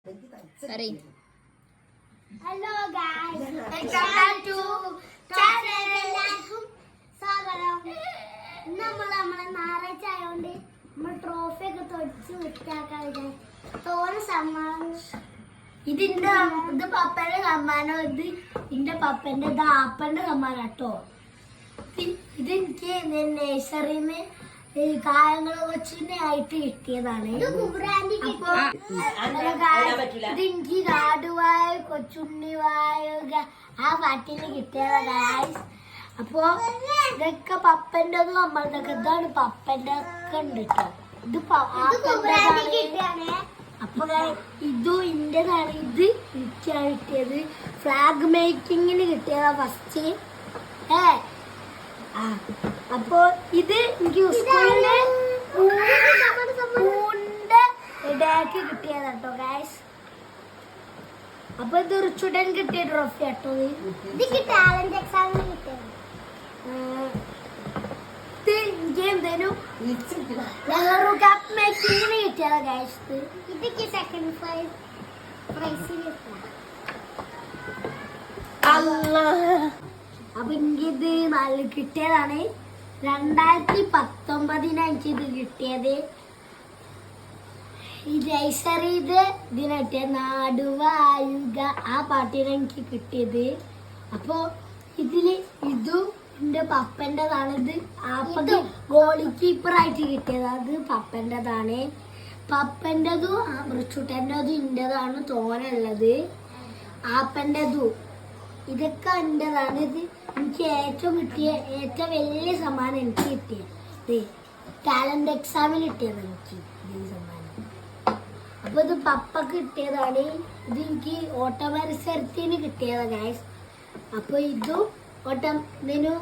Hello guys, welcome to channel. എല്ലാവർക്കും സ്വാഗതം. ഇന്ന് നമ്മളെ ഞായറാഴ്ച ആയതുകൊണ്ട് നമ്മൾ ട്രോഫി ഒക്കെ തൊടിച്ച് വൃത്തിയാക്കാൻ തോന്നുന്ന സമ്മാനം. ഇത് പപ്പന്റെ സമ്മാനം. ഇത് പപ്പന്റെ ആപ്പന്റെ സമ്മാനം കേട്ടോ. ഇതെനിക്ക് നഴ്സറിന്ന് കായങ്ങൾ കൊച്ചിനായിട്ട് കിട്ടിയതാണ്. ഇതെനിക്ക് കാടുവായ കൊച്ചുണ്ണിവായ ആ പാട്ടിന് കിട്ടിയതാണ് ഗായ്സ്. അപ്പൊ ഇതൊക്കെ പപ്പൻ്റെതും നമ്മളതൊക്കെ ഇതാണ് പപ്പന്റെ ഒക്കെ ഉണ്ട് കേട്ടോ. ഇത് അപ്പൊ ഇതും ഇന്റേതാണ്. ഇത് എനിക്കാണ് കിട്ടിയത്. ഫ്ലാഗ് മേക്കിങ്ങിന് കിട്ടിയതാ ഫസ്റ്റ്. അപ്പൊ ഇത് എനിക്ക് സ്കൂളില് ഇടയാക്കി കിട്ടിയതാട്ടോ ഗായ്സ്. അപ്പൊ ഇത് റിച്ചുടൻ കിട്ടിയ ട്രോഫി കേട്ടോ. ഇത് ടാലന്റ് എക്സാമിന് കിട്ടിയത്. എന്തേലും നെഹ്റു കപ്പ് മേക്കിങ്ങിന് കിട്ടിയതാ ഗായ്സ്. ഇതൊക്കെ സെക്കൻഡ് പ്രൈസ് അപ്പൊ എനിക്കിത് നല്ല കിട്ടിയതാണ്. 2019 എനിക്കിത് കിട്ടിയത്. ഈ നഴ്സറിത് ഇതിന് കിട്ടിയ നാടുവായുക ആ പാട്ടിന് എനിക്ക് കിട്ടിയത്. അപ്പൊ ഇതില് ഇതും എന്റെ പപ്പൻ്റെതാണ്. ഇത് ആപ്പക്ക് ഗോളി കീപ്പറായിട്ട് കിട്ടിയത്. അത് പപ്പൻ്റെതാണ്. പപ്പൻ്റെതും റിച്ചുട്ടൻ്റെതും ഇന്റേതാണ് തോന്നുള്ളത്. ആപ്പൻ്റെതും ഇതൊക്കെ എന്റേതാണ്. ഇത് എനിക്ക് ഏറ്റവും വലിയ സമ്മാനം എനിക്ക് കിട്ടിയത് ടാലന്റ് എക്സാമിന് കിട്ടിയത് എനിക്ക് ഈ സമ്മാനം. അപ്പൊ ഇത് പപ്പക്ക് കിട്ടിയതാണ്. ഇത് എനിക്ക് ഓട്ട മത്സരത്തിന് കിട്ടിയതാണ് ഗായ്സ്. അപ്പൊ ഇതും ഇതിനു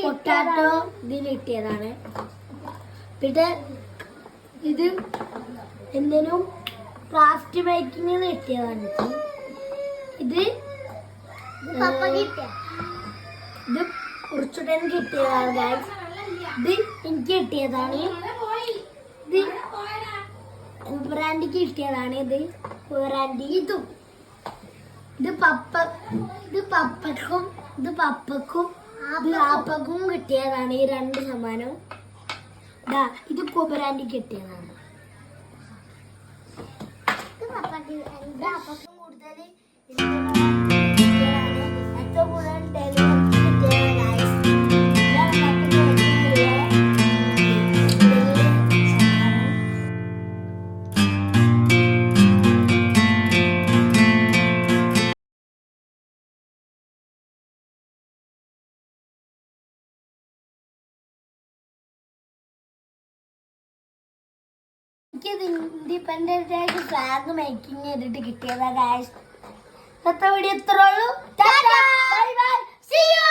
പൊട്ടാറ്റോ ഇതിന് കിട്ടിയതാണ്. പിന്നെ ഇത് എന്തിനും ക്രാഫ്റ്റ് മേക്കിങ്ങിന് കിട്ടിയതാണ് എനിക്ക്. ഇത് കുറച്ചുടൻ കിട്ടിയതാണ് ഗായ്സ്. ഇത് എനിക്ക് കിട്ടിയതാണ്. ഇത് കുബറാൻഡിക്ക് കിട്ടിയതാണ്. കുബറാൻഡി ഇത് പപ്പക്കും ആപ്പക്കും കിട്ടിയതാണ്. ഈ രണ്ട് സമ്മാനം. ഇത് കുബറാൻഡിക്ക് കിട്ടിയതാണ്. കൂടുതൽ ഏറ്റവും കൂടുതൽ ഇൻഡിപെൻഡൻസ് ഡേക്ക് ഫ്ലാഗ് മേക്കിംഗ് ചെയ്തിട്ട് കിട്ടിയതാ ഗായ്സ്. ഇന്നത്തെ വീഡിയോ ഇത്രേ ഉള്ളൂ. Bye bye, see U.